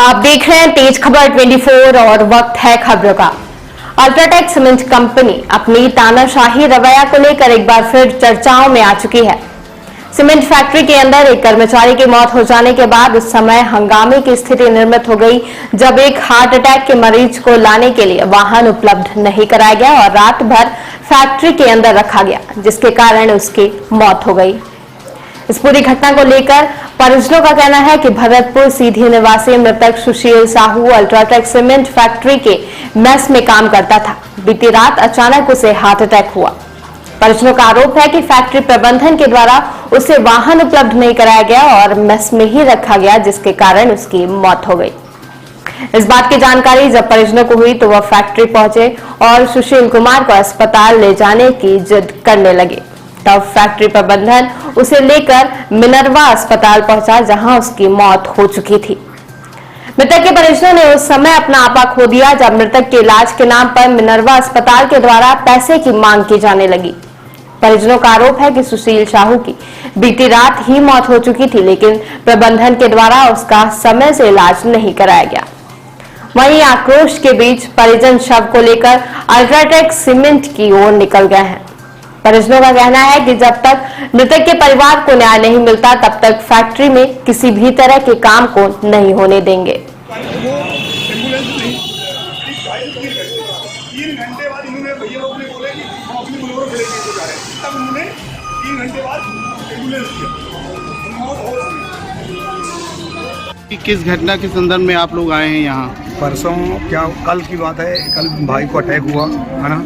आप देख रहे हैं तेज खबर 24 और वक्त है खबरों का। अल्ट्राटेक सीमेंट कंपनी अपनी तानाशाही रवैया को लेकर एक बार फिर चर्चाओं में आ चुकी है। सीमेंट फैक्ट्री के अंदर एक कर्मचारी की मौत हो जाने के बाद उस समय हंगामे की स्थिति निर्मित हो गई जब एक हार्ट अटैक के मरीज को लाने के लिए वाहन उपलब्ध नहीं कराया गया और रात भर फैक्ट्री के अंदर रखा गया, जिसके कारण उसकी मौत हो गई। इस पूरी घटना को लेकर परिजनों का कहना है कि भरतपुर सीधी निवासी मृतक सुशील साहू अल्ट्राटेक सीमेंट फैक्ट्री के मेस में काम करता था। बीती रात अचानक उसे हार्ट अटैक हुआ। परिजनों का आरोप है कि फैक्ट्री प्रबंधन के द्वारा उसे वाहन उपलब्ध नहीं कराया गया और मेस में ही रखा गया, जिसके कारण उसकी मौत हो गई। इस बात की जानकारी जब परिजनों को हुई तो वह फैक्ट्री पहुंचे और सुशील कुमार को अस्पताल ले जाने की जिद करने लगे। तब फैक्ट्री प्रबंधन उसे लेकर मिनर्वा अस्पताल पहुंचा, जहां उसकी मौत हो चुकी थी। मृतक के परिजनों ने उस समय अपना आपा खो दिया जब मृतक के इलाज के नाम पर मिनर्वा अस्पताल के द्वारा पैसे की मांग की जाने लगी। परिजनों का आरोप है कि सुशील साहू की बीती रात ही मौत हो चुकी थी, लेकिन प्रबंधन के द्वारा उसका समय से इलाज नहीं कराया गया। वहीं आक्रोश के बीच परिजन शव को लेकर अल्ट्राटेक सीमेंट की ओर निकल गए हैं। परिजनों का कहना है कि जब तक मृतक के परिवार को न्याय नहीं मिलता तब तक फैक्ट्री में किसी भी तरह के काम को नहीं होने देंगे। 3 घंटे बाद इन्होंने भैया लोग ने बोले कि हम अपनी बोलेरो से लेके जा रहे हैं, तब उन्होंने 3 घंटे बाद एम्बुलेंस किया। मौत हो गई। किस घटना के संदर्भ में आप लोग आए हैं यहाँ? परसों क्या कल की बात है, कल भाई को अटैक हुआ है ना,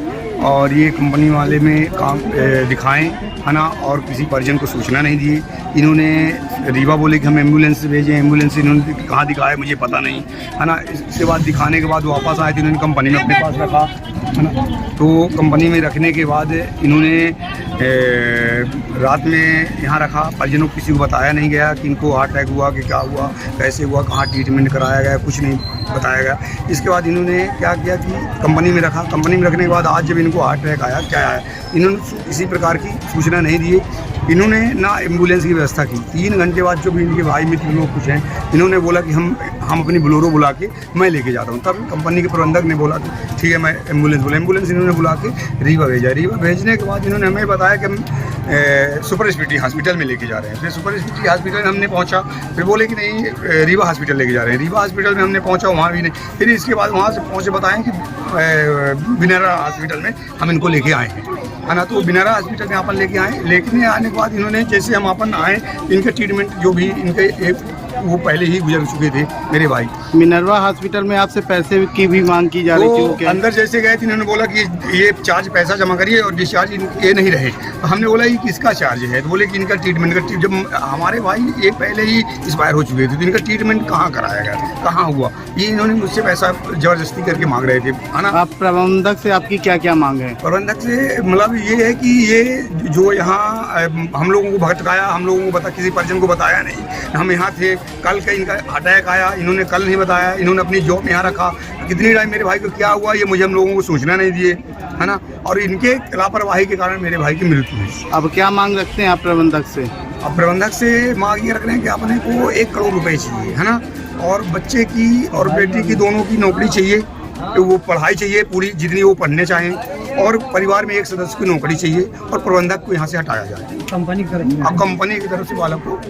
और ये कंपनी वाले में काम दिखाएं है ना, और किसी परिजन को सूचना नहीं दी। इन्होंने रीवा बोले कि हम एम्बुलेंस से भेजें, एम्बुलेंस इन्होंने कहाँ दिखाया मुझे पता नहीं है ना। इसके बाद दिखाने के बाद वापस आए थे, इन्होंने कंपनी में अपने पास रखा है ना। तो कंपनी में रखने के बाद इन्होंने रात में यहाँ रखा। परिजनों को किसी को बताया नहीं गया कि इनको हार्ट अटैक हुआ कि क्या हुआ, कैसे हुआ, कहाँ ट्रीटमेंट कराया गया, कुछ नहीं बताया गया। इसके बाद इन्होंने क्या किया कि कंपनी में रखा। कंपनी में रखने के बाद आज जब इनको हार्ट अटैक आया, क्या आया, इन्होंने किसी प्रकार की सूचना नहीं दी। इन्होंने ना एम्बुलेंस की व्यवस्था की। 3 घंटे बाद जो भी इनके भाई मित्र लोग कुछ हैं, इन्होंने बोला कि हम अपनी बोलेरो बुला के मैं लेके जाता हूँ। तब कंपनी के प्रबंधक ने बोला कि ठीक है, मैं एम्बुलेंस इन्होंने बुला के रीवा भेजा। रीवा भेजने के बाद इन्होंने हमें बताया कि हम सुपर स्पेशलिटी हॉस्पिटल में लेके जा रहे हैं। फिर सुपर स्पेशलिटी हॉस्पिटल में हमने पहुंचा, फिर बोले कि नहीं रीवा हॉस्पिटल लेके जा रहे हैं। रीवा हॉस्पिटल में हमने पहुंचा, वहाँ भी नहीं। फिर इसके बाद वहाँ से पहुँचे बताएं कि बिनारा हॉस्पिटल में हम इनको लेके आए हैं, है ना। तो बिनारा हॉस्पिटल में अपन लेके आए। लेके आने के बाद इन्होंने जैसे हम अपन आए, इनके ट्रीटमेंट जो भी इनके वो पहले ही गुजर चुके थे मेरे भाई। मिनर्वा हॉस्पिटल में आपसे पैसे की भी मांग की जा रही थी, तो अंदर जैसे गए थे, इन्होंने बोला कि ये चार्ज पैसा जमा करिए और डिस्चार्ज ये नहीं रहे। तो हमने बोला ये किसका चार्ज है, तो बोले कि इनका ट्रीटमेंट का। जब हमारे भाई ये पहले ही एक्सपायर हो चुके थे, तो इनका ट्रीटमेंट कहाँ कराया गया, कहाँ हुआ, ये इन्होंने मुझसे पैसा जबरदस्ती करके मांग रहे थे, है ना। आप प्रबंधक से आपकी क्या क्या मांग है? प्रबंधक से मतलब ये है कि ये जो यहाँ हम लोगों को भटकाया, हम लोगों को किसी परिजन को बताया नहीं। हम यहाँ थे, कल का इनका अटैक आया, इन्होंने कल नहीं बताया। इन्होंने अपनी जॉब में यहाँ रखा। कितनी टाइम मेरे भाई को क्या हुआ ये मुझे हम लोगों को सूचना नहीं दिए, है ना। और इनके लापरवाही के कारण मेरे भाई की मृत्यु हुई। अब क्या मांग रखते हैं आप प्रबंधक से? अब प्रबंधक से मांग ये रख रहे हैं कि अपने को 1 करोड़ रुपए चाहिए, है ना, और बच्चे की और बेटी की दोनों की नौकरी चाहिए। तो वो पढ़ाई चाहिए पूरी, जितनी वो पढ़ने चाहें, और परिवार में एक सदस्य की नौकरी चाहिए, और प्रबंधक को यहाँ से हटाया जाए। कंपनी की तरफ से बालक को